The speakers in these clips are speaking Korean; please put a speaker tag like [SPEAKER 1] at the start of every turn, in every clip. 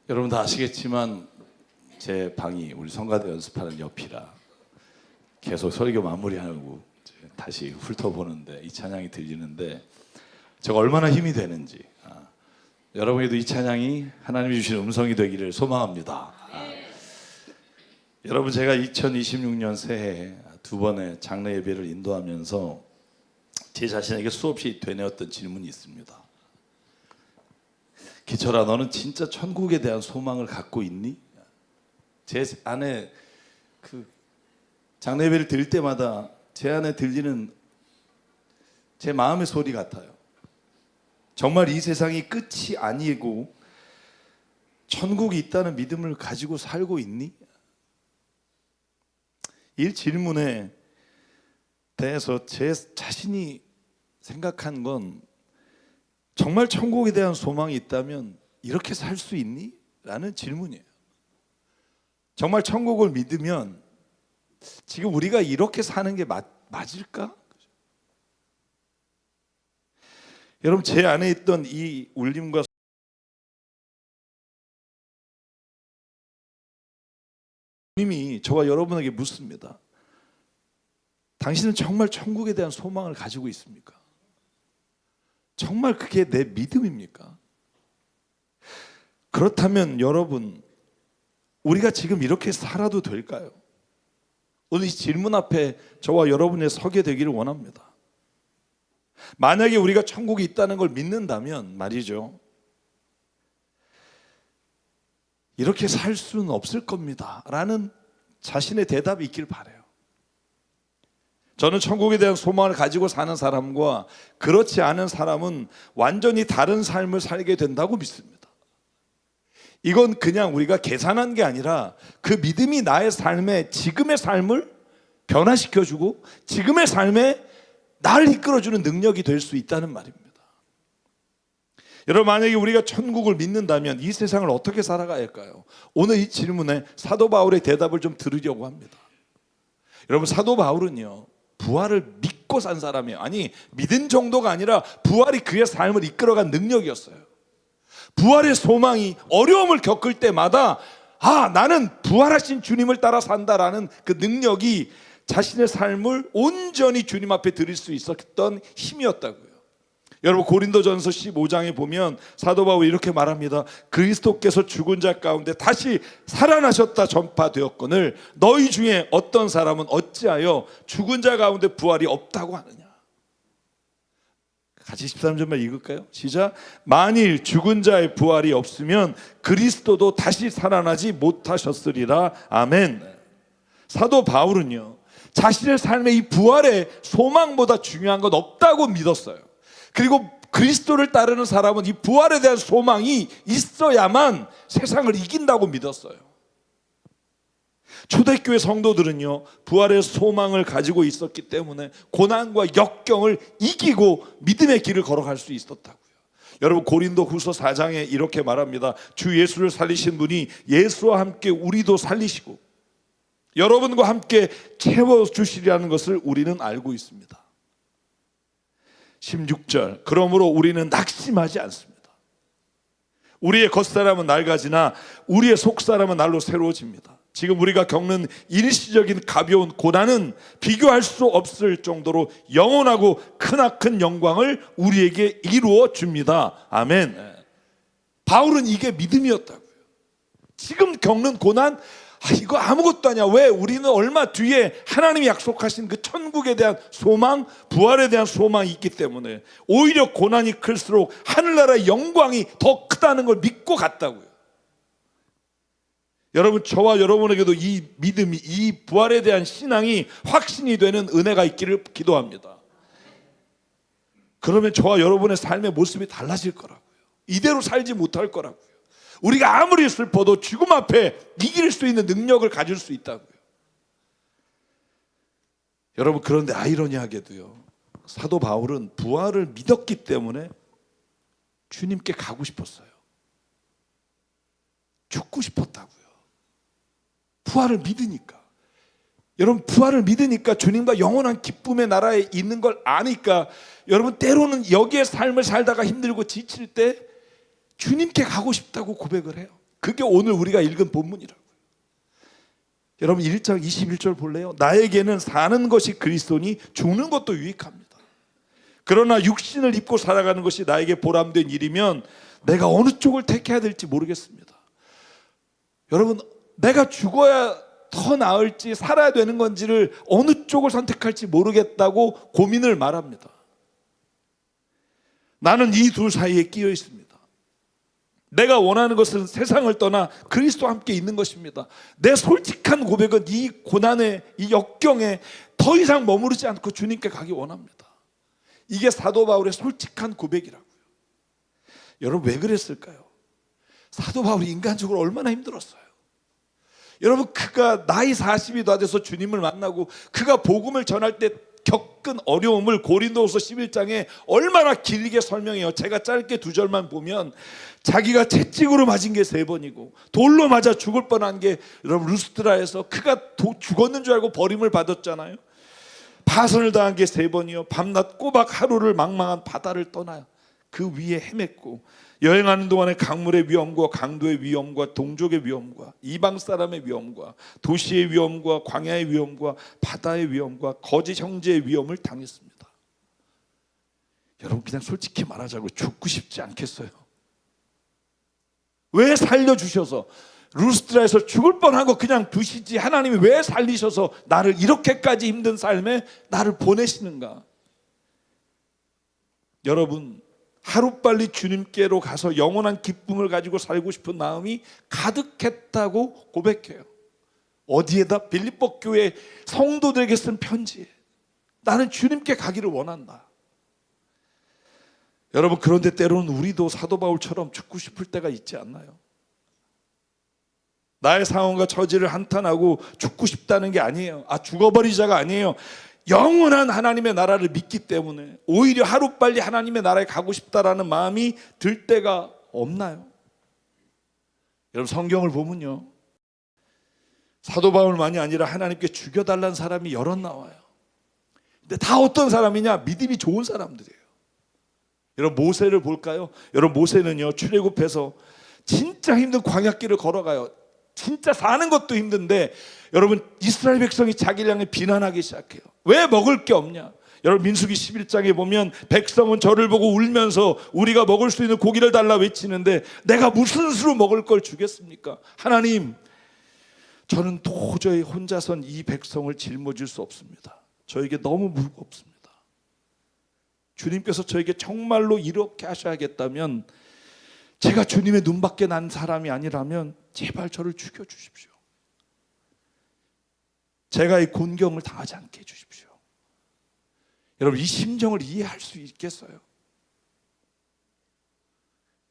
[SPEAKER 1] 여러분 다 아시겠지만 제 방이 우리 성가대 연습하는 옆이라 계속 설교 마무리하고 다시 훑어보는데 이 찬양이 들리는데 제가 얼마나 힘이 되는지 여러분에도 이 찬양이 하나님이 주신 음성이 되기를 소망합니다. 여러분, 제가 2026년 새해 두 번의 장례 예배를 인도하면서 제 자신에게 수없이 되뇌었던 질문이 있습니다. 기철아, 너는 진짜 천국에 대한 소망을 갖고 있니? 제 안에 장례 예배를 드릴 때마다 제 안에 들리는 제 마음의 소리 같아요. 정말 이 세상이 끝이 아니고 천국이 있다는 믿음을 가지고 살고 있니? 이 질문에 대해서 제 자신이 생각한 건 정말 천국에 대한 소망이 있다면 이렇게 살 수 있니? 라는 질문이에요. 정말 천국을 믿으면 지금 우리가 이렇게 사는 게 맞을까? 여러분, 제 안에 있던 이 울림과 주님이 저와 여러분에게 묻습니다. 당신은 정말 천국에 대한 소망을 가지고 있습니까? 정말 그게 내 믿음입니까? 그렇다면 여러분, 우리가 지금 이렇게 살아도 될까요? 오늘 이 질문 앞에 저와 여러분이 서게 되기를 원합니다. 만약에 우리가 천국이 있다는 걸 믿는다면 말이죠, 이렇게 살 수는 없을 겁니다 라는 자신의 대답이 있길 바라요. 저는 천국에 대한 소망을 가지고 사는 사람과 그렇지 않은 사람은 완전히 다른 삶을 살게 된다고 믿습니다. 이건 그냥 우리가 계산한 게 아니라 그 믿음이 나의 삶에, 지금의 삶을 변화시켜주고 지금의 삶에 나를 이끌어주는 능력이 될 수 있다는 말입니다. 여러분, 만약에 우리가 천국을 믿는다면 이 세상을 어떻게 살아가야 할까요? 오늘 이 질문에 사도 바울의 대답을 좀 들으려고 합니다. 여러분, 사도 바울은요, 부활을 믿고 산 사람이에요. 아니, 믿은 정도가 아니라 부활이 그의 삶을 이끌어간 능력이었어요. 부활의 소망이 어려움을 겪을 때마다 나는 부활하신 주님을 따라 산다라는 그 능력이 자신의 삶을 온전히 주님 앞에 드릴 수 있었던 힘이었다고요. 여러분, 고린도전서 15장에 보면 사도 바울이 이렇게 말합니다. 그리스도께서 죽은 자 가운데 다시 살아나셨다 전파되었거늘 너희 중에 어떤 사람은 어찌하여 죽은 자 가운데 부활이 없다고 하느냐. 같이 13절만 읽을까요? 시작. 만일 죽은 자의 부활이 없으면 그리스도도 다시 살아나지 못하셨으리라. 아멘. 사도 바울은요, 자신의 삶의 이 부활의 소망보다 중요한 건 없다고 믿었어요. 그리고 그리스도를 따르는 사람은 이 부활에 대한 소망이 있어야만 세상을 이긴다고 믿었어요. 초대교회 성도들은요, 부활의 소망을 가지고 있었기 때문에 고난과 역경을 이기고 믿음의 길을 걸어갈 수 있었다고요. 여러분, 고린도후서 4장에 이렇게 말합니다. 주 예수를 살리신 분이 예수와 함께 우리도 살리시고 여러분과 함께 채워주시리라는 것을 우리는 알고 있습니다. 16절, 그러므로 우리는 낙심하지 않습니다. 우리의 겉사람은 낡아지나 우리의 속사람은 날로 새로워집니다. 지금 우리가 겪는 일시적인 가벼운 고난은 비교할 수 없을 정도로 영원하고 크나큰 영광을 우리에게 이루어 줍니다. 아멘. 바울은 이게 믿음이었다고요. 지금 겪는 고난, 이거 아무것도 아니야. 왜? 우리는 얼마 뒤에 하나님이 약속하신 그 천국에 대한 소망, 부활에 대한 소망이 있기 때문에 오히려 고난이 클수록 하늘나라의 영광이 더 크다는 걸 믿고 갔다고요. 여러분, 저와 여러분에게도 이 믿음이, 이 부활에 대한 신앙이 확신이 되는 은혜가 있기를 기도합니다. 그러면 저와 여러분의 삶의 모습이 달라질 거라고요. 이대로 살지 못할 거라고요. 우리가 아무리 슬퍼도 죽음 앞에 이길 수 있는 능력을 가질 수 있다고요. 여러분, 그런데 아이러니하게도요, 사도 바울은 부활을 믿었기 때문에 주님께 가고 싶었어요. 죽고 싶었다고요. 부활을 믿으니까. 여러분, 부활을 믿으니까 주님과 영원한 기쁨의 나라에 있는 걸 아니까 여러분, 때로는 여기에 삶을 살다가 힘들고 지칠 때 주님께 가고 싶다고 고백을 해요. 그게 오늘 우리가 읽은 본문이라고요. 여러분 1장 21절 볼래요? 나에게는 사는 것이 그리스도니 죽는 것도 유익합니다. 그러나 육신을 입고 살아가는 것이 나에게 보람된 일이면 내가 어느 쪽을 택해야 될지 모르겠습니다. 여러분, 내가 죽어야 더 나을지 살아야 되는 건지를 어느 쪽을 선택할지 모르겠다고 고민을 말합니다. 나는 이 둘 사이에 끼어 있습니다. 내가 원하는 것은 세상을 떠나 그리스도와 함께 있는 것입니다. 내 솔직한 고백은 이 고난에, 이 역경에 더 이상 머무르지 않고 주님께 가기 원합니다. 이게 사도 바울의 솔직한 고백이라고요. 여러분, 왜 그랬을까요? 사도 바울이 인간적으로 얼마나 힘들었어요. 여러분, 그가 나이 40이 다 돼서 주님을 만나고 그가 복음을 전할 때 겪은 어려움을 고린도후서 11장에 얼마나 길게 설명해요. 제가 짧게 2절만 보면 자기가 채찍으로 맞은 게 3번이고 돌로 맞아 죽을 뻔한 게 여러분 루스드라에서 그가 죽었는 줄 알고 버림을 받았잖아요. 파선을 당한 게 3번이요. 밤낮 꼬박 하루를 망망한 바다를 떠나요. 그 위에 헤맸고 여행하는 동안에 강물의 위험과 강도의 위험과 동족의 위험과 이방 사람의 위험과 도시의 위험과 광야의 위험과 바다의 위험과 거짓 형제의 위험을 당했습니다. 여러분, 그냥 솔직히 말하자고 죽고 싶지 않겠어요? 왜 살려주셔서 루스드라에서 죽을 뻔한 거 그냥 두시지 하나님이 왜 살리셔서 나를 이렇게까지 힘든 삶에 나를 보내시는가? 여러분, 하루빨리 주님께로 가서 영원한 기쁨을 가지고 살고 싶은 마음이 가득했다고 고백해요. 어디에다? 빌립보 교회 성도들에게 쓴 편지에 나는 주님께 가기를 원한다. 여러분, 그런데 때로는 우리도 사도 바울처럼 죽고 싶을 때가 있지 않나요? 나의 상황과 처지를 한탄하고 죽고 싶다는 게 아니에요. 죽어버리자가 아니에요. 영원한 하나님의 나라를 믿기 때문에 오히려 하루빨리 하나님의 나라에 가고 싶다라는 마음이 들 때가 없나요? 여러분, 성경을 보면요, 사도 바울만이 아니라 하나님께 죽여달라는 사람이 여럿 나와요. 근데 다 어떤 사람이냐? 믿음이 좋은 사람들이에요. 여러분, 모세를 볼까요? 여러분, 모세는요 출애굽해서 진짜 힘든 광야길을 걸어가요. 진짜 사는 것도 힘든데 여러분, 이스라엘 백성이 자기를 향해 비난하기 시작해요. 왜 먹을 게 없냐? 여러분, 민수기 11장에 보면 백성은 저를 보고 울면서 우리가 먹을 수 있는 고기를 달라 외치는데 내가 무슨 수로 먹을 걸 주겠습니까? 하나님, 저는 도저히 혼자선 이 백성을 짊어질 수 없습니다. 저에게 너무 무겁습니다. 주님께서 저에게 정말로 이렇게 하셔야겠다면, 제가 주님의 눈밖에 난 사람이 아니라면 제발 저를 죽여주십시오. 제가 이 곤경을 당하지 않게 해주십시오. 여러분, 이 심정을 이해할 수 있겠어요?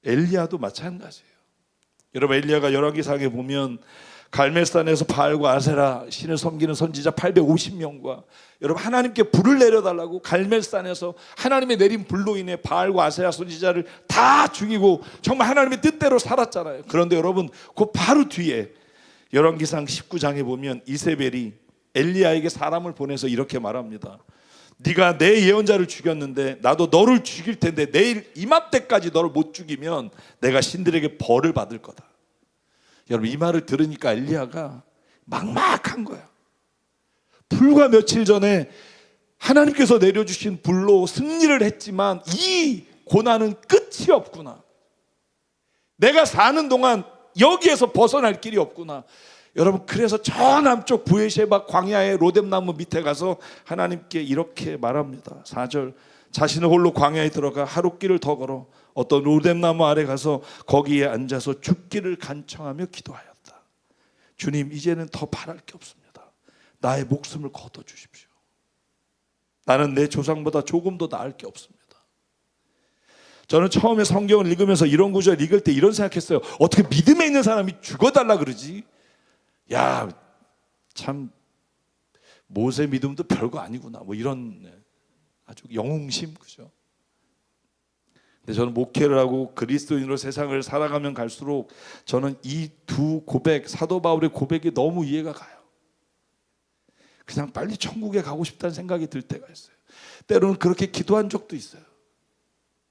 [SPEAKER 1] 엘리야도 마찬가지예요. 여러분, 엘리야가 열왕기상에 보면 갈멜산에서 바알과 아세라 신을 섬기는 선지자 850명과 여러분, 하나님께 불을 내려달라고 갈멜산에서 하나님의 내린 불로 인해 바알과 아세라 선지자를 다 죽이고 정말 하나님의 뜻대로 살았잖아요. 그런데 여러분, 그 바로 뒤에 열왕기상 19장에 보면 이세벨이 엘리야에게 사람을 보내서 이렇게 말합니다. 네가 내 예언자를 죽였는데 나도 너를 죽일 텐데 내일 이맘때까지 너를 못 죽이면 내가 신들에게 벌을 받을 거다. 여러분, 이 말을 들으니까 엘리야가 막막한 거야. 불과 며칠 전에 하나님께서 내려주신 불로 승리를 했지만 이 고난은 끝이 없구나. 내가 사는 동안 여기에서 벗어날 길이 없구나. 여러분, 그래서 저 남쪽 부에셰바 광야의 로뎀나무 밑에 가서 하나님께 이렇게 말합니다. 4절, 자신은 홀로 광야에 들어가 하루길을 더 걸어 어떤 로뎀나무 아래 가서 거기에 앉아서 죽기를 간청하며 기도하였다. 주님, 이제는 더 바랄 게 없습니다. 나의 목숨을 거둬주십시오. 나는 내 조상보다 조금 더 나을 게 없습니다. 저는 처음에 성경을 읽으면서 이런 구절 읽을 때 이런 생각했어요. 어떻게 믿음에 있는 사람이 죽어달라 그러지? 야, 참 모세 믿음도 별거 아니구나, 뭐 이런 아주 영웅심, 그죠? 근데 저는 목회를 하고 그리스도인으로 세상을 살아가면 갈수록 저는 이 두 고백, 사도 바울의 고백이 너무 이해가 가요. 그냥 빨리 천국에 가고 싶다는 생각이 들 때가 있어요. 때로는 그렇게 기도한 적도 있어요.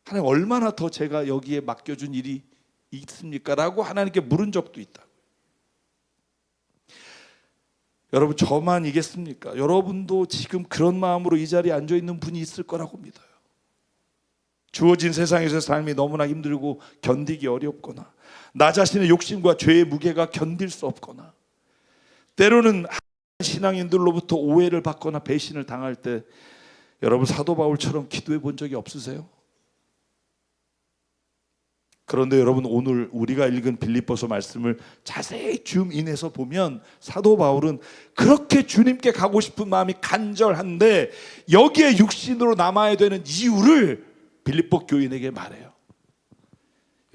[SPEAKER 1] 하나님, 얼마나 더 제가 여기에 맡겨준 일이 있습니까? 라고 하나님께 물은 적도 있다. 여러분, 저만이겠습니까? 여러분도 지금 그런 마음으로 이 자리에 앉아 있는 분이 있을 거라고 믿어요. 주어진 세상에서의 삶이 너무나 힘들고 견디기 어렵거나, 나 자신의 욕심과 죄의 무게가 견딜 수 없거나, 때로는 신앙인들로부터 오해를 받거나 배신을 당할 때, 여러분 사도 바울처럼 기도해 본 적이 없으세요? 그런데 여러분, 오늘 우리가 읽은 빌립보서 말씀을 자세히 줌인해서 보면 사도 바울은 그렇게 주님께 가고 싶은 마음이 간절한데 여기에 육신으로 남아야 되는 이유를 빌립보 교인에게 말해요.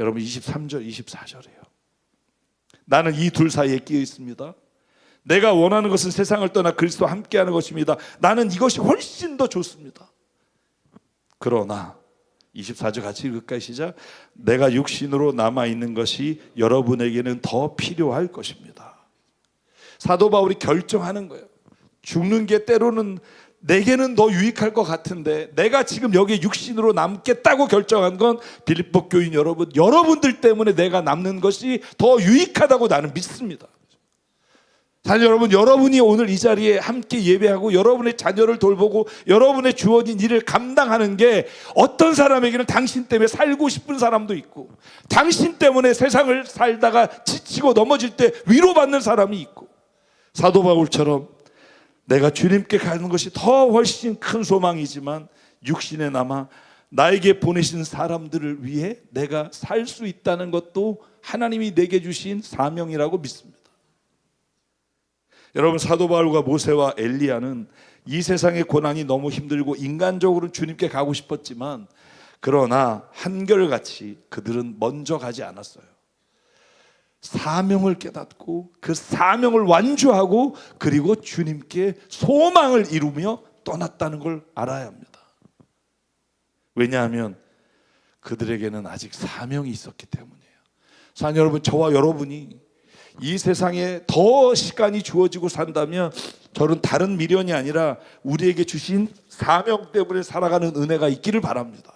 [SPEAKER 1] 여러분, 23절 24절이에요. 나는 이 둘 사이에 끼어 있습니다. 내가 원하는 것은 세상을 떠나 그리스도와 함께하는 것입니다. 나는 이것이 훨씬 더 좋습니다. 그러나 24절 같이 읽을까요? 시작. 내가 육신으로 남아있는 것이 여러분에게는 더 필요할 것입니다. 사도 바울이 결정하는 거예요. 죽는 게 때로는 내게는 더 유익할 것 같은데 내가 지금 여기 육신으로 남겠다고 결정한 건 빌립보 교인 여러분, 여러분들 때문에 내가 남는 것이 더 유익하다고 나는 믿습니다. 사실 여러분, 여러분이 오늘 이 자리에 함께 예배하고 여러분의 자녀를 돌보고 여러분의 주어진 일을 감당하는 게 어떤 사람에게는 당신 때문에 살고 싶은 사람도 있고, 당신 때문에 세상을 살다가 지치고 넘어질 때 위로받는 사람이 있고, 사도 바울처럼 내가 주님께 가는 것이 더 훨씬 큰 소망이지만 육신에 남아 나에게 보내신 사람들을 위해 내가 살 수 있다는 것도 하나님이 내게 주신 사명이라고 믿습니다. 여러분, 사도 바울과 모세와 엘리야는 이 세상의 고난이 너무 힘들고 인간적으로는 주님께 가고 싶었지만, 그러나 한결같이 그들은 먼저 가지 않았어요. 사명을 깨닫고 그 사명을 완주하고 그리고 주님께 소망을 이루며 떠났다는 걸 알아야 합니다. 왜냐하면 그들에게는 아직 사명이 있었기 때문이에요. 사랑하는 여러분, 저와 여러분이 이 세상에 더 시간이 주어지고 산다면 저는 다른 미련이 아니라 우리에게 주신 사명 때문에 살아가는 은혜가 있기를 바랍니다.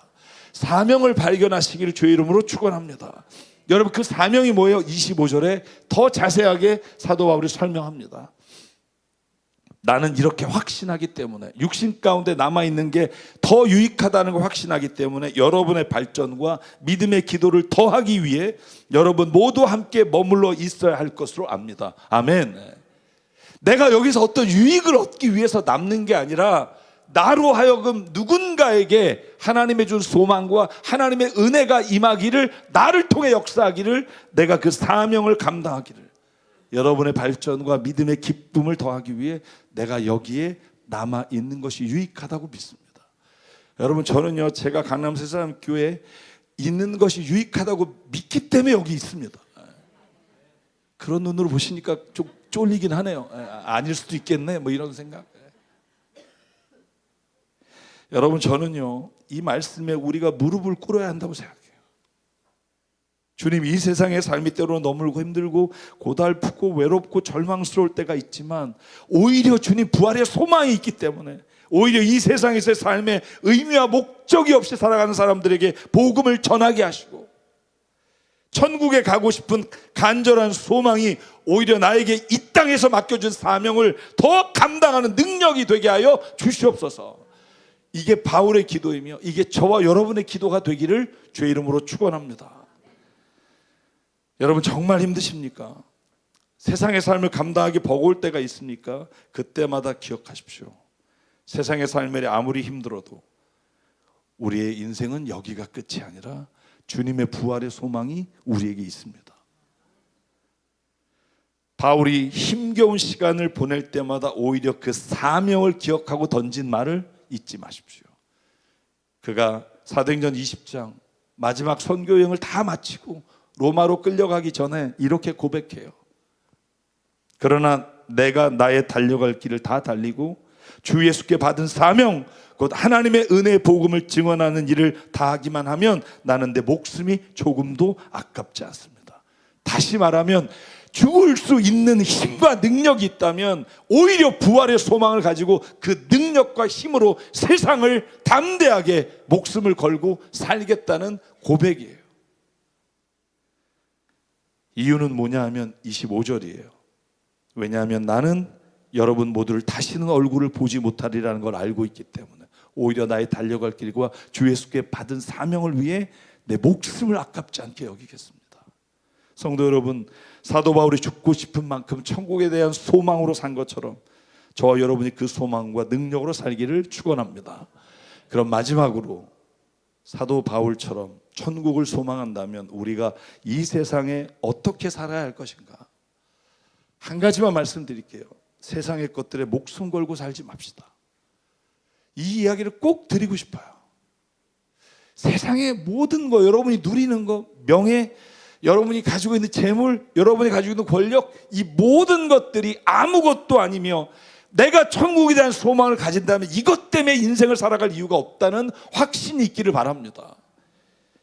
[SPEAKER 1] 사명을 발견하시기를 주의 이름으로 축원합니다. 여러분, 그 사명이 뭐예요? 25절에 더 자세하게 사도 바울이 설명합니다. 나는 이렇게 확신하기 때문에, 육신 가운데 남아있는 게 더 유익하다는 걸 확신하기 때문에 여러분의 발전과 믿음의 기도를 더하기 위해 여러분 모두 함께 머물러 있어야 할 것으로 압니다. 아멘. 내가 여기서 어떤 유익을 얻기 위해서 남는 게 아니라 나로 하여금 누군가에게 하나님의 준 소망과 하나님의 은혜가 임하기를, 나를 통해 역사하기를, 내가 그 사명을 감당하기를, 여러분의 발전과 믿음의 기쁨을 더하기 위해 내가 여기에 남아 있는 것이 유익하다고 믿습니다. 여러분, 저는요, 제가 강남 새사람교회에 있는 것이 유익하다고 믿기 때문에 여기 있습니다. 그런 눈으로 보시니까 좀 쫄리긴 하네요. 아닐 수도 있겠네, 뭐 이런 생각. 여러분, 저는요, 이 말씀에 우리가 무릎을 꿇어야 한다고 생각해요. 주님, 이 세상의 삶이 때로는 너무 힘들고 고달프고 외롭고 절망스러울 때가 있지만 오히려 주님 부활의 소망이 있기 때문에 오히려 이 세상에서의 삶에 의미와 목적이 없이 살아가는 사람들에게 복음을 전하게 하시고 천국에 가고 싶은 간절한 소망이 오히려 나에게 이 땅에서 맡겨준 사명을 더 감당하는 능력이 되게 하여 주시옵소서. 이게 바울의 기도이며 이게 저와 여러분의 기도가 되기를 주의 이름으로 축원합니다. 여러분, 정말 힘드십니까? 세상의 삶을 감당하기 버거울 때가 있습니까? 그때마다 기억하십시오. 세상의 삶이 아무리 힘들어도 우리의 인생은 여기가 끝이 아니라 주님의 부활의 소망이 우리에게 있습니다. 바울이 힘겨운 시간을 보낼 때마다 오히려 그 사명을 기억하고 던진 말을 잊지 마십시오. 그가 사도행전 20장 마지막 선교 여행을 다 마치고 로마로 끌려가기 전에 이렇게 고백해요. 그러나 내가 나의 달려갈 길을 다 달리고 주 예수께 받은 사명, 곧 하나님의 은혜의 복음을 증언하는 일을 다하기만 하면 나는 내 목숨이 조금도 아깝지 않습니다. 다시 말하면 죽을 수 있는 힘과 능력이 있다면 오히려 부활의 소망을 가지고 그 능력과 힘으로 세상을 담대하게 목숨을 걸고 살겠다는 고백이에요. 이유는 뭐냐 하면 25절이에요. 왜냐하면 나는 여러분 모두를 다시는 얼굴을 보지 못하리라는 걸 알고 있기 때문에 오히려 나의 달려갈 길과 주 예수께 받은 사명을 위해 내 목숨을 아깝지 않게 여기겠습니다. 성도 여러분, 사도 바울이 죽고 싶은 만큼 천국에 대한 소망으로 산 것처럼 저와 여러분이 그 소망과 능력으로 살기를 축원합니다. 그럼 마지막으로 사도 바울처럼 천국을 소망한다면 우리가 이 세상에 어떻게 살아야 할 것인가? 한 가지만 말씀드릴게요. 세상의 것들에 목숨 걸고 살지 맙시다. 이 이야기를 꼭 드리고 싶어요. 세상의 모든 거, 여러분이 누리는 거, 명예, 여러분이 가지고 있는 재물, 여러분이 가지고 있는 권력, 이 모든 것들이 아무것도 아니며 내가 천국에 대한 소망을 가진다면 이것 때문에 인생을 살아갈 이유가 없다는 확신이 있기를 바랍니다.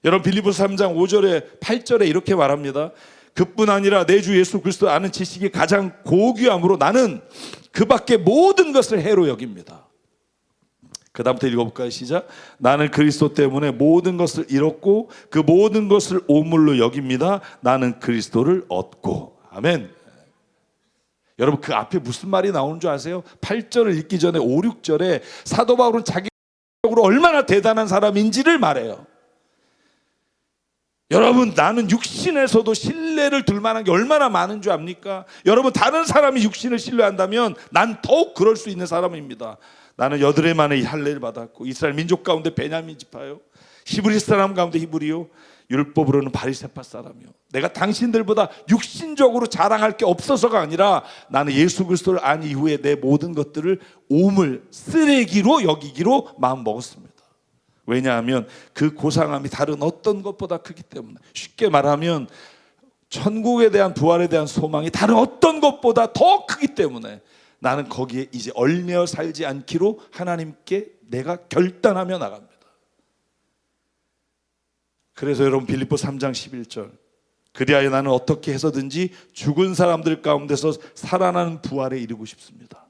[SPEAKER 1] 여러분, 빌립보서 3장 5절에 8절에 이렇게 말합니다. 그뿐 아니라 내 주 예수 그리스도 아는 지식이 가장 고귀함으로 나는 그 밖에 모든 것을 해로 여깁니다. 그 다음부터 읽어볼까요? 시작. 나는 그리스도 때문에 모든 것을 잃었고 그 모든 것을 오물로 여깁니다. 나는 그리스도를 얻고. 아멘. 여러분, 그 앞에 무슨 말이 나오는 줄 아세요? 8절을 읽기 전에 5, 6절에 사도 바울은 자기적으로 얼마나 대단한 사람인지를 말해요. 여러분, 나는 육신에서도 신뢰를 둘 만한 게 얼마나 많은 줄 압니까? 여러분, 다른 사람이 육신을 신뢰한다면 난 더욱 그럴 수 있는 사람입니다. 나는 여드레 만에 이 할례를 받았고 이스라엘 민족 가운데 베냐민 지파요, 히브리 사람 가운데 히브리요, 율법으로는 바리새파 사람이요. 내가 당신들보다 육신적으로 자랑할 게 없어서가 아니라 나는 예수 그리스도를 안 이후에 내 모든 것들을 오물, 쓰레기로 여기기로 마음 먹었습니다. 왜냐하면 그 고상함이 다른 어떤 것보다 크기 때문에. 쉽게 말하면 천국에 대한 부활에 대한 소망이 다른 어떤 것보다 더 크기 때문에 나는 거기에 이제 얽매여 살지 않기로 하나님께 내가 결단하며 나갑니다. 그래서 여러분, 빌립보 3장 11절, 그리하여 나는 어떻게 해서든지 죽은 사람들 가운데서 살아나는 부활에 이르고 싶습니다.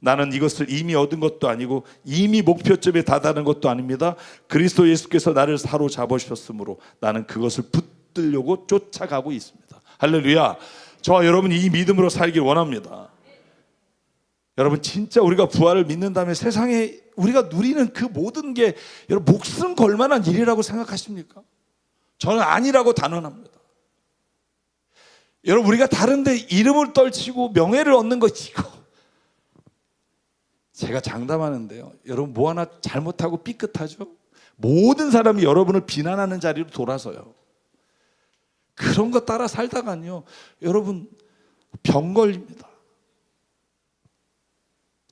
[SPEAKER 1] 나는 이것을 이미 얻은 것도 아니고 이미 목표점에 다다른 것도 아닙니다. 그리스도 예수께서 나를 사로잡으셨으므로 나는 그것을 붙들려고 쫓아가고 있습니다. 할렐루야. 저와 여러분이 이 믿음으로 살길 원합니다. 여러분, 진짜 우리가 부활을 믿는다면 세상에 우리가 누리는 그 모든 게 여러분 목숨 걸 만한 일이라고 생각하십니까? 저는 아니라고 단언합니다. 여러분, 우리가 다른 데 이름을 떨치고 명예를 얻는 거, 이거 제가 장담하는데요, 여러분 뭐 하나 잘못하고 삐끗하죠? 모든 사람이 여러분을 비난하는 자리로 돌아서요. 그런 거 따라 살다가요, 여러분 병 걸립니다.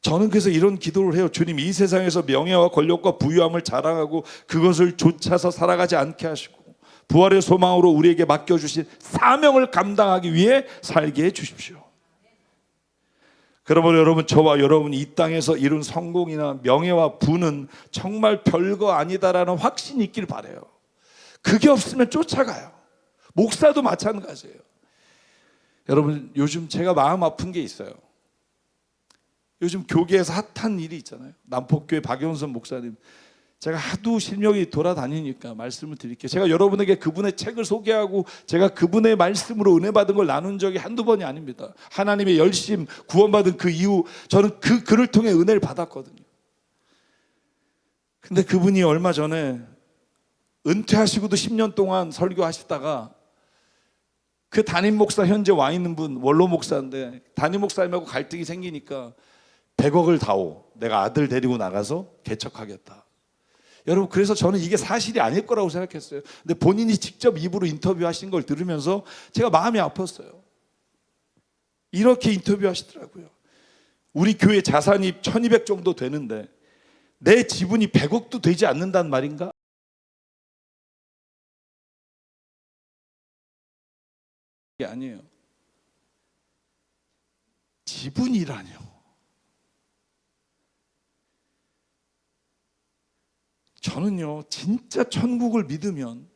[SPEAKER 1] 저는 그래서 이런 기도를 해요. 주님, 이 세상에서 명예와 권력과 부유함을 자랑하고 그것을 좇아서 살아가지 않게 하시고 부활의 소망으로 우리에게 맡겨주신 사명을 감당하기 위해 살게 해주십시오. 그러므로 여러분, 저와 여러분이 이 땅에서 이룬 성공이나 명예와 부는 정말 별거 아니다라는 확신이 있길 바라요. 그게 없으면 쫓아가요. 목사도 마찬가지예요. 여러분, 요즘 제가 마음 아픈 게 있어요. 요즘 교계에서 핫한 일이 있잖아요. 남포교회 박영선 목사님, 제가 하도 실력이 돌아다니니까 말씀을 드릴게요. 제가 여러분에게 그분의 책을 소개하고 제가 그분의 말씀으로 은혜 받은 걸 나눈 적이 한두 번이 아닙니다. 하나님의 열심, 구원받은 그 이후 저는 그 글을 통해 은혜를 받았거든요. 근데 그분이 얼마 전에 은퇴하시고도 10년 동안 설교하시다가 그 담임 목사, 현재 와 있는 분 원로 목사인데 담임 목사님하고 갈등이 생기니까 100억을 다오, 내가 아들 데리고 나가서 개척하겠다. 여러분, 그래서 저는 이게 사실이 아닐 거라고 생각했어요. 근데 본인이 직접 입으로 인터뷰하신 걸 들으면서 제가 마음이 아팠어요. 이렇게 인터뷰하시더라고요. 우리 교회 자산이 1200 정도 되는데 내 지분이 100억도 되지 않는단 말인가? 이게 아니에요. 지분이라뇨. 저는요, 진짜 천국을 믿으면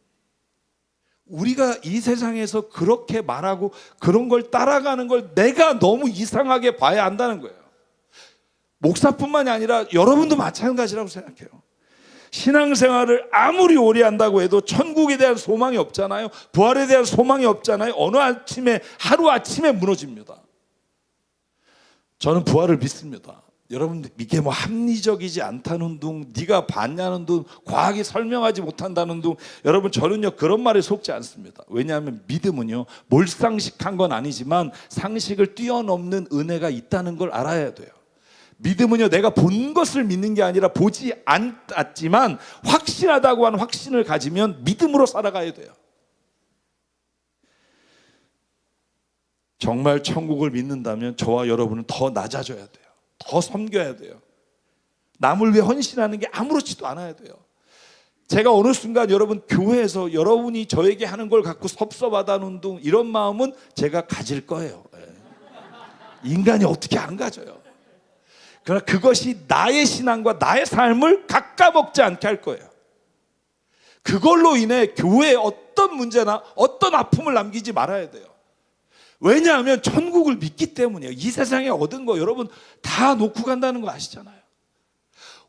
[SPEAKER 1] 우리가 이 세상에서 그렇게 말하고 그런 걸 따라가는 걸 내가 너무 이상하게 봐야 한다는 거예요. 목사뿐만이 아니라 여러분도 마찬가지라고 생각해요. 신앙생활을 아무리 오래 한다고 해도 천국에 대한 소망이 없잖아요. 부활에 대한 소망이 없잖아요. 어느 아침에 하루아침에 무너집니다. 저는 부활을 믿습니다. 여러분, 이게 뭐 합리적이지 않다는 둥, 네가 봤냐는 둥, 과학이 설명하지 못한다는 둥, 여러분 저는요 그런 말에 속지 않습니다. 왜냐하면 믿음은요 몰상식한 건 아니지만 상식을 뛰어넘는 은혜가 있다는 걸 알아야 돼요. 믿음은요 내가 본 것을 믿는 게 아니라 보지 않았지만 확신하다고 하는 확신을 가지면 믿음으로 살아가야 돼요. 정말 천국을 믿는다면 저와 여러분은 더 낮아져야 돼요. 더 섬겨야 돼요. 남을 위해 헌신하는 게 아무렇지도 않아야 돼요. 제가 어느 순간 여러분 교회에서 여러분이 저에게 하는 걸 갖고 섭섭하다는 둥 이런 마음은 제가 가질 거예요. 인간이 어떻게 안 가져요. 그러나 그것이 나의 신앙과 나의 삶을 깎아먹지 않게 할 거예요. 그걸로 인해 교회에 어떤 문제나 어떤 아픔을 남기지 말아야 돼요. 왜냐하면 천국을 믿기 때문이에요. 이 세상에 얻은 거 여러분 다 놓고 간다는 거 아시잖아요.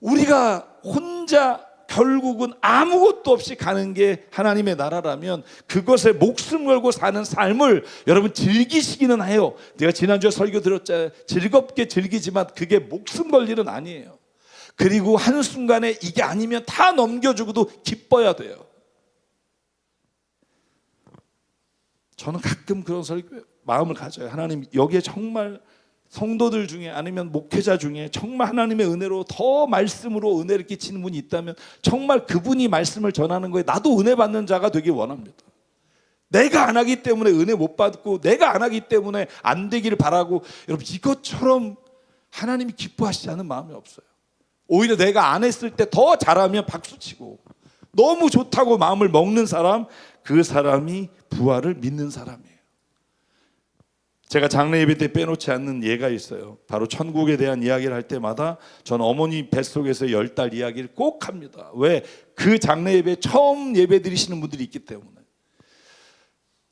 [SPEAKER 1] 우리가 혼자 결국은 아무것도 없이 가는 게 하나님의 나라라면 그것에 목숨 걸고 사는 삶을 여러분 즐기시기는 해요. 내가 지난주에 설교 들었잖아요. 즐겁게 즐기지만 그게 목숨 걸 일은 아니에요. 그리고 한순간에 이게 아니면 다 넘겨주고도 기뻐야 돼요. 저는 가끔 그런 설교 마음을 가져요. 하나님 여기에 정말 성도들 중에 아니면 목회자 중에 정말 하나님의 은혜로 더 말씀으로 은혜를 끼치는 분이 있다면 정말 그분이 말씀을 전하는 거에 나도 은혜 받는 자가 되길 원합니다. 내가 안 하기 때문에 은혜 못 받고 내가 안 하기 때문에 안 되기를 바라고 여러분 이것처럼 하나님이 기뻐하시지 않은 마음이 없어요. 오히려 내가 안 했을 때 더 잘하면 박수치고 너무 좋다고 마음을 먹는 사람, 그 사람이 부활을 믿는 사람이에요. 제가 장례 예배 때 빼놓지 않는 예가 있어요. 바로 천국에 대한 이야기를 할 때마다 저는 어머니 뱃속에서 10달 이야기를 꼭 합니다. 왜? 그 장례 예배 처음 예배 드리시는 분들이 있기 때문에.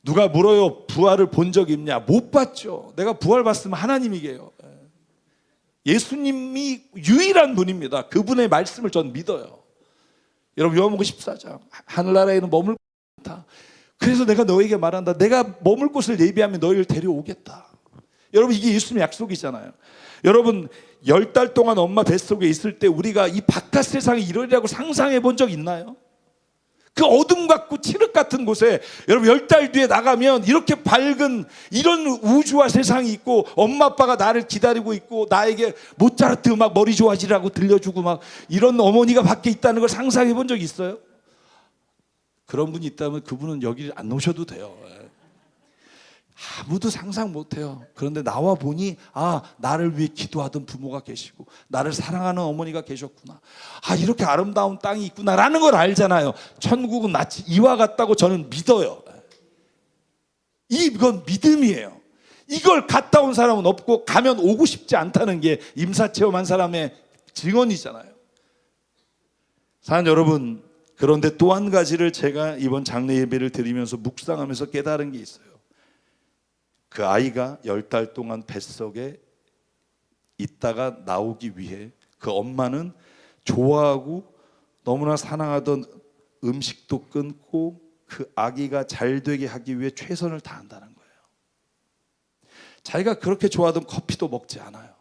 [SPEAKER 1] 누가 물어요. 부활을 본 적 있냐? 못 봤죠. 내가 부활 봤으면 하나님이게요. 예수님이 유일한 분입니다. 그분의 말씀을 전 믿어요. 여러분 요한복음 14장 하늘나라에는 머물 곳이 많다. 그래서 내가 너에게 말한다. 내가 머물 곳을 예비하면 너희를 데려오겠다. 여러분 이게 예수님의 약속이잖아요. 여러분 10달 동안 엄마 뱃속에 있을 때 우리가 이 바깥 세상이 이러리라고 상상해 본 적 있나요? 그 어둠 같고 칠흑 같은 곳에 여러분 10달 뒤에 나가면 이렇게 밝은 이런 우주와 세상이 있고 엄마 아빠가 나를 기다리고 있고 나에게 모차르트 음악 머리 좋아지라고 들려주고 막 이런 어머니가 밖에 있다는 걸 상상해 본 적 있어요? 그런 분이 있다면 그분은 여기를 안 오셔도 돼요. 아무도 상상 못해요. 그런데 나와 보니 나를 위해 기도하던 부모가 계시고 나를 사랑하는 어머니가 계셨구나. 이렇게 아름다운 땅이 있구나라는 걸 알잖아요. 천국은 마치 이와 같다고 저는 믿어요. 이건 믿음이에요. 이걸 갔다 온 사람은 없고 가면 오고 싶지 않다는 게 임사체험한 사람의 증언이잖아요. 사랑하는 여러분, 그런데 또 한 가지를 제가 이번 장례 예배를 드리면서 묵상하면서 깨달은 게 있어요. 그 아이가 10달 동안 뱃속에 있다가 나오기 위해 그 엄마는 좋아하고 너무나 사랑하던 음식도 끊고 그 아기가 잘 되게 하기 위해 최선을 다한다는 거예요. 자기가 그렇게 좋아하던 커피도 먹지 않아요.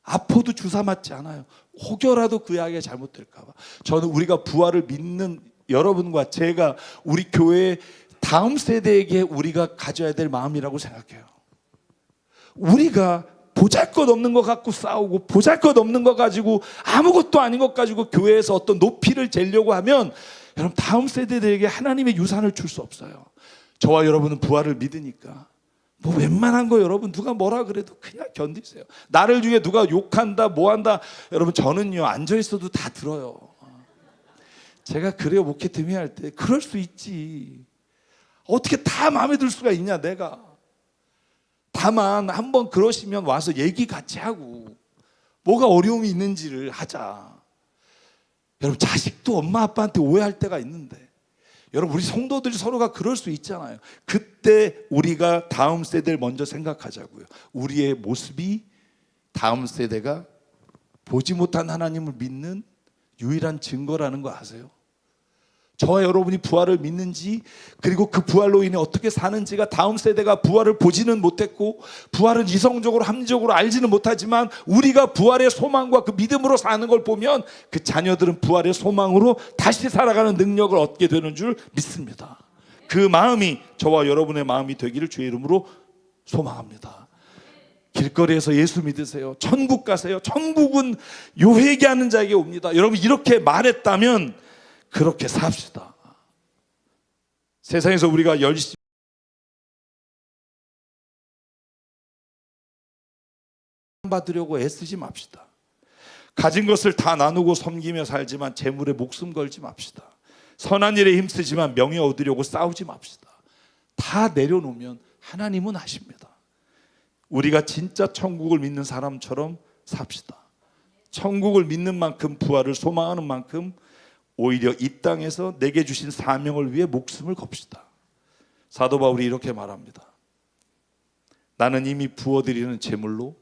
[SPEAKER 1] 아파도 주사 맞지 않아요. 혹여라도 그 아이가 잘못될까 봐. 저는 우리가 부활을 믿는 여러분과 제가 우리 교회의 다음 세대에게 우리가 가져야 될 마음이라고 생각해요. 우리가 보잘것없는 것 갖고 싸우고 보잘것없는 것 가지고 아무것도 아닌 것 가지고 교회에서 어떤 높이를 재려고 하면 여러분 다음 세대들에게 하나님의 유산을 줄 수 없어요. 저와 여러분은 부활을 믿으니까 뭐 웬만한 거 여러분 누가 뭐라 그래도 그냥 견디세요. 나를 중에 누가 욕한다 뭐한다 여러분 저는요 앉아있어도 다 들어요. 제가 그래요 목회 대미할 때 그럴 수 있지. 어떻게 다 마음에 들 수가 있냐 내가. 다만 한번 그러시면 와서 얘기 같이 하고 뭐가 어려움이 있는지를 하자. 여러분 자식도 엄마 아빠한테 오해할 때가 있는데 여러분 우리 성도들이 서로가 그럴 수 있잖아요. 그때 우리가 다음 세대를 먼저 생각하자고요. 우리의 모습이 다음 세대가 보지 못한 하나님을 믿는 유일한 증거라는 거 아세요? 저와 여러분이 부활을 믿는지, 그리고 그 부활로 인해 어떻게 사는지가 다음 세대가 부활을 보지는 못했고 부활은 이성적으로 합리적으로 알지는 못하지만 우리가 부활의 소망과 그 믿음으로 사는 걸 보면 그 자녀들은 부활의 소망으로 다시 살아가는 능력을 얻게 되는 줄 믿습니다. 그 마음이 저와 여러분의 마음이 되기를 주의 이름으로 소망합니다. 길거리에서 예수 믿으세요. 천국 가세요. 천국은 요 회개하는 자에게 옵니다. 여러분 이렇게 말했다면 그렇게 삽시다. 세상에서 우리가 열심히 받으려고 애쓰지 맙시다. 가진 것을 다 나누고 섬기며 살지만 재물에 목숨 걸지 맙시다. 선한 일에 힘쓰지만 명예 얻으려고 싸우지 맙시다. 다 내려놓으면 하나님은 하십니다. 우리가 진짜 천국을 믿는 사람처럼 삽시다. 천국을 믿는 만큼, 부활을 소망하는 만큼 오히려 이 땅에서 내게 주신 사명을 위해 목숨을 겁시다. 사도 바울이 이렇게 말합니다. 나는 이미 부어드리는 제물로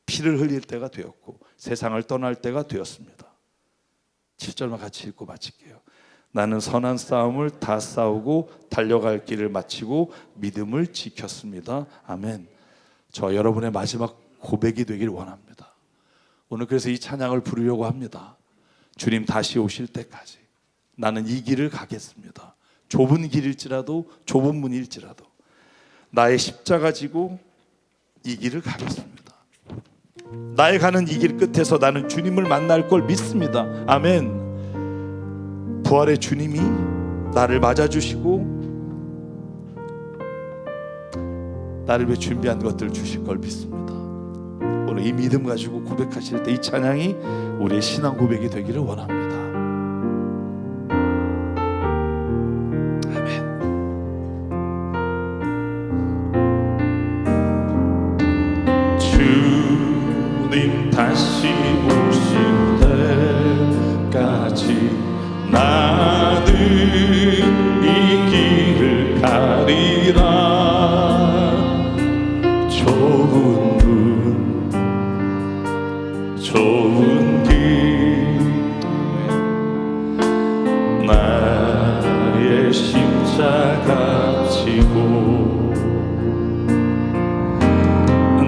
[SPEAKER 1] 피를 흘릴 때가 되었고 세상을 떠날 때가 되었습니다. 7절만 같이 읽고 마칠게요. 나는 선한 싸움을 다 싸우고 달려갈 길을 마치고 믿음을 지켰습니다. 아멘. 저 여러분의 마지막 고백이 되길 원합니다. 오늘 그래서 이 찬양을 부르려고 합니다. 주님 다시 오실 때까지 나는 이 길을 가겠습니다. 좁은 길일지라도, 좁은 문일지라도 나의 십자가 지고 이 길을 가겠습니다. 나의 가는 이 길 끝에서 나는 주님을 만날 걸 믿습니다. 아멘. 부활의 주님이 나를 맞아주시고 나를 위해 준비한 것들을 주실 걸 믿습니다. 오늘 이 믿음 가지고 고백하실 때 이 찬양이 우리의 신앙 고백이 되기를 원합니다. 아멘. 주님 다시 오실 때까지 나는 이 길을 가리라. 좁은 길 나의 십자가 지고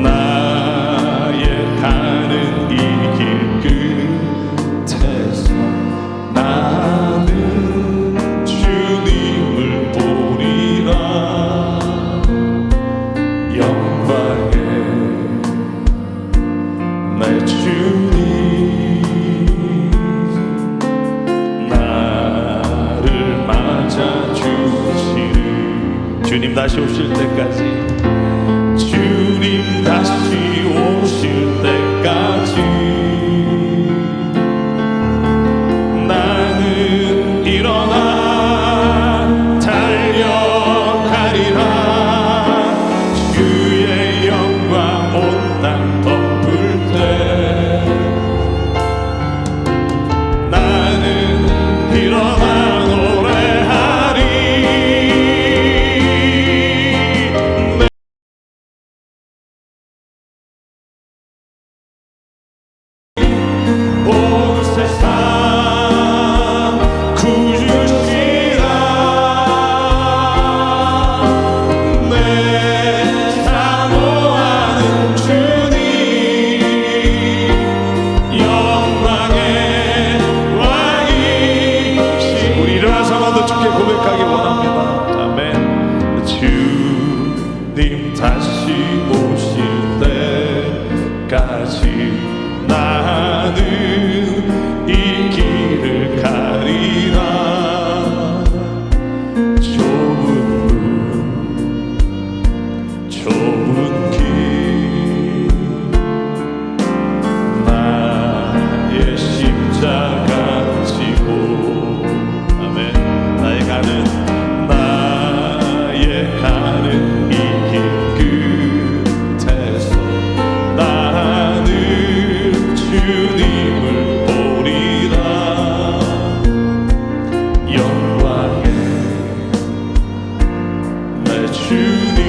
[SPEAKER 1] 나의 가는 이 길 끝에서 나는 주님을 보리라. 영광의 내 주님 나를 맞아주시리. 주님 다시 오실 때까지, 주님 다시 오실 때까지 나는 일어나 달려가리라. 주의 영광 온 땅 덮을 때 나는 일어나 노래하리. 온 세상 구주시라. 내 사모하는 주님 영광의 왕이시. 우리 일어나서 한번 더 주께 고백하기 원합니다. 아멘. 주님 다시 오실 때까지 나는 이 길을 가리라. 좁은 길 나의 십자가 지고 아멘. 나의 가는 이 길 끝에서 나는 주님을 보리라. 영광의 내 주님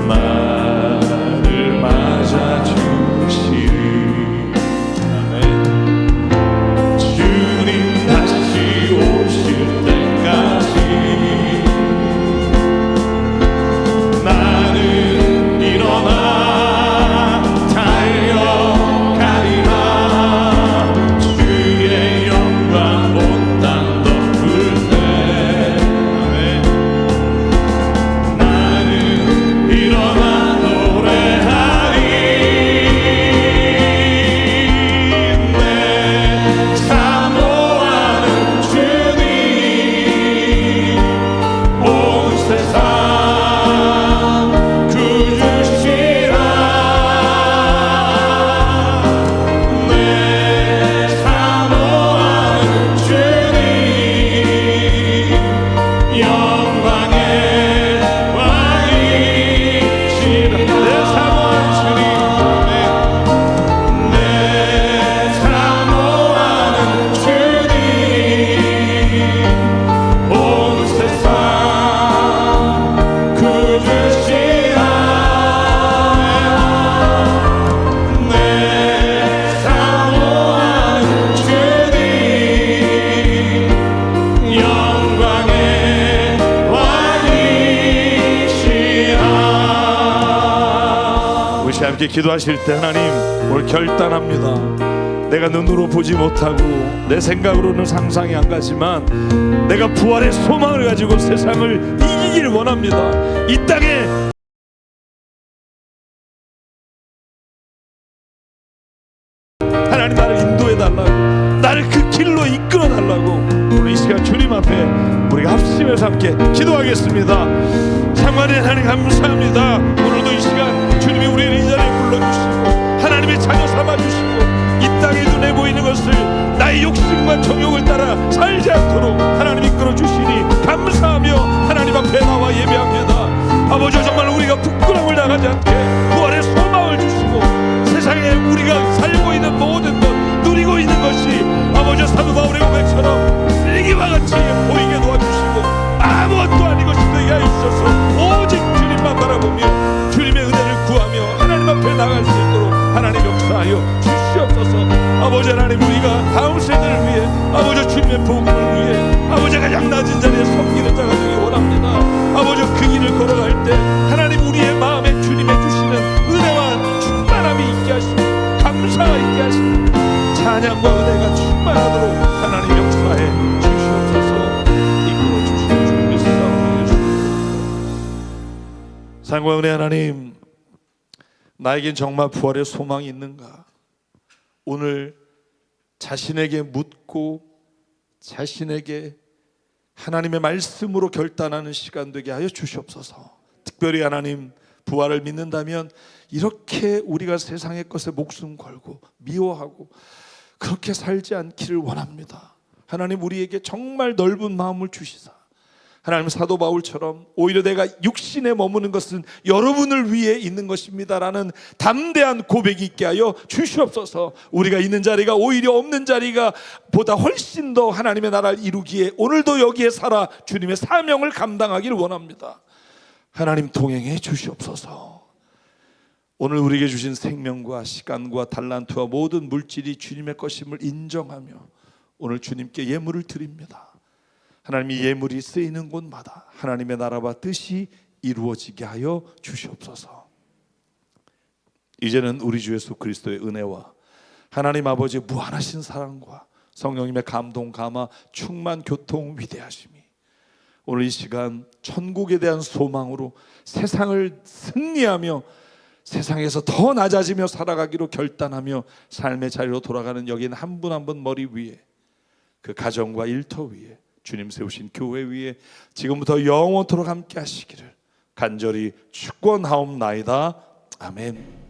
[SPEAKER 1] 나를 맞아주시리. 함께 기도하실 때 하나님 오늘 결단합니다. 내가 눈으로 보지 못하고 내 생각으로는 상상이 안 가지만 내가 부활의 소망을 가지고 세상을 이기길 원합니다. 이 땅에 하나님 나를 인도해 달라고, 나를 그 길로 이끌어 달라고 오늘 이 시간 주님 앞에 우리가 합심해서 함께 기도하겠습니다. 상관의 하나님 감사합니다. 오늘도 이 시간 주님이 우리를 이 자리에 불러주시고 하나님의 자녀 삼아주시고 이 땅에 눈에 보이는 것을 나의 욕심과 정욕을 따라 살지 않도록 하나님 이끌어 주시니 감사하며 하나님 앞에 나와 예배합니다. 아버지, 정말 우리가 부끄러움을 당하지 않게 부활의 소망을 주시고 세상에 우리가 살고 있는 모든 것, 누리고 있는 것이 아버지 사도 바울의 고백처럼 일기와 같이 보이게 도와주시고 아무것도 아닌 것이 되게 하옵소서. 오직 주님만 바라보며 주님의 은혜를 구하며 하나님 앞에 나갈 수 있도록 하나님 역사하여 주시옵소서. 아버지 하나님, 우리가 다음 세대를 위해 아버지 주님의 복음을 위해 아버지 가장 낮은 자리에 섬기는 자가 되기 원합니다. 아버지 그 길을 걸어갈 때 하나님 우리의 마음에 주님의 주시는 은혜와 충만함이 있게 하시고 감사가 있게 하시고 찬양과 은혜가 충만하도록 하나님 역사해 주시옵소서. 이끌어 주시는 주님의 사랑을 주시옵소서. 사랑과 은혜 하나님, 나에겐 정말 부활의 소망이 있는가? 오늘 자신에게 묻고 자신에게 하나님의 말씀으로 결단하는 시간 되게 하여 주시옵소서. 특별히 하나님, 부활을 믿는다면 이렇게 우리가 세상의 것에 목숨 걸고 미워하고 그렇게 살지 않기를 원합니다. 하나님, 우리에게 정말 넓은 마음을 주시사 하나님, 사도 바울처럼 오히려 내가 육신에 머무는 것은 여러분을 위해 있는 것입니다 라는 담대한 고백이 있게 하여 주시옵소서. 우리가 있는 자리가 오히려 없는 자리가 보다 훨씬 더 하나님의 나라를 이루기에 오늘도 여기에 살아 주님의 사명을 감당하기를 원합니다. 하나님 동행해 주시옵소서. 오늘 우리에게 주신 생명과 시간과 달란트와 모든 물질이 주님의 것임을 인정하며 오늘 주님께 예물을 드립니다. 하나님, 이 예물이 쓰이는 곳마다 하나님의 나라와 뜻이 이루어지게 하여 주시옵소서. 이제는 우리 주 예수 그리스도의 은혜와 하나님 아버지의 무한하신 사랑과 성령님의 감동, 감화, 충만, 교통, 위대하심이 오늘 이 시간 천국에 대한 소망으로 세상을 승리하며 세상에서 더 낮아지며 살아가기로 결단하며 삶의 자리로 돌아가는 여기 있는 한 분 한 분 머리 위에, 그 가정과 일터 위에, 주님 세우신 교회 위에 지금부터 영원토록 함께 하시기를 간절히 축원하옵나이다. 아멘.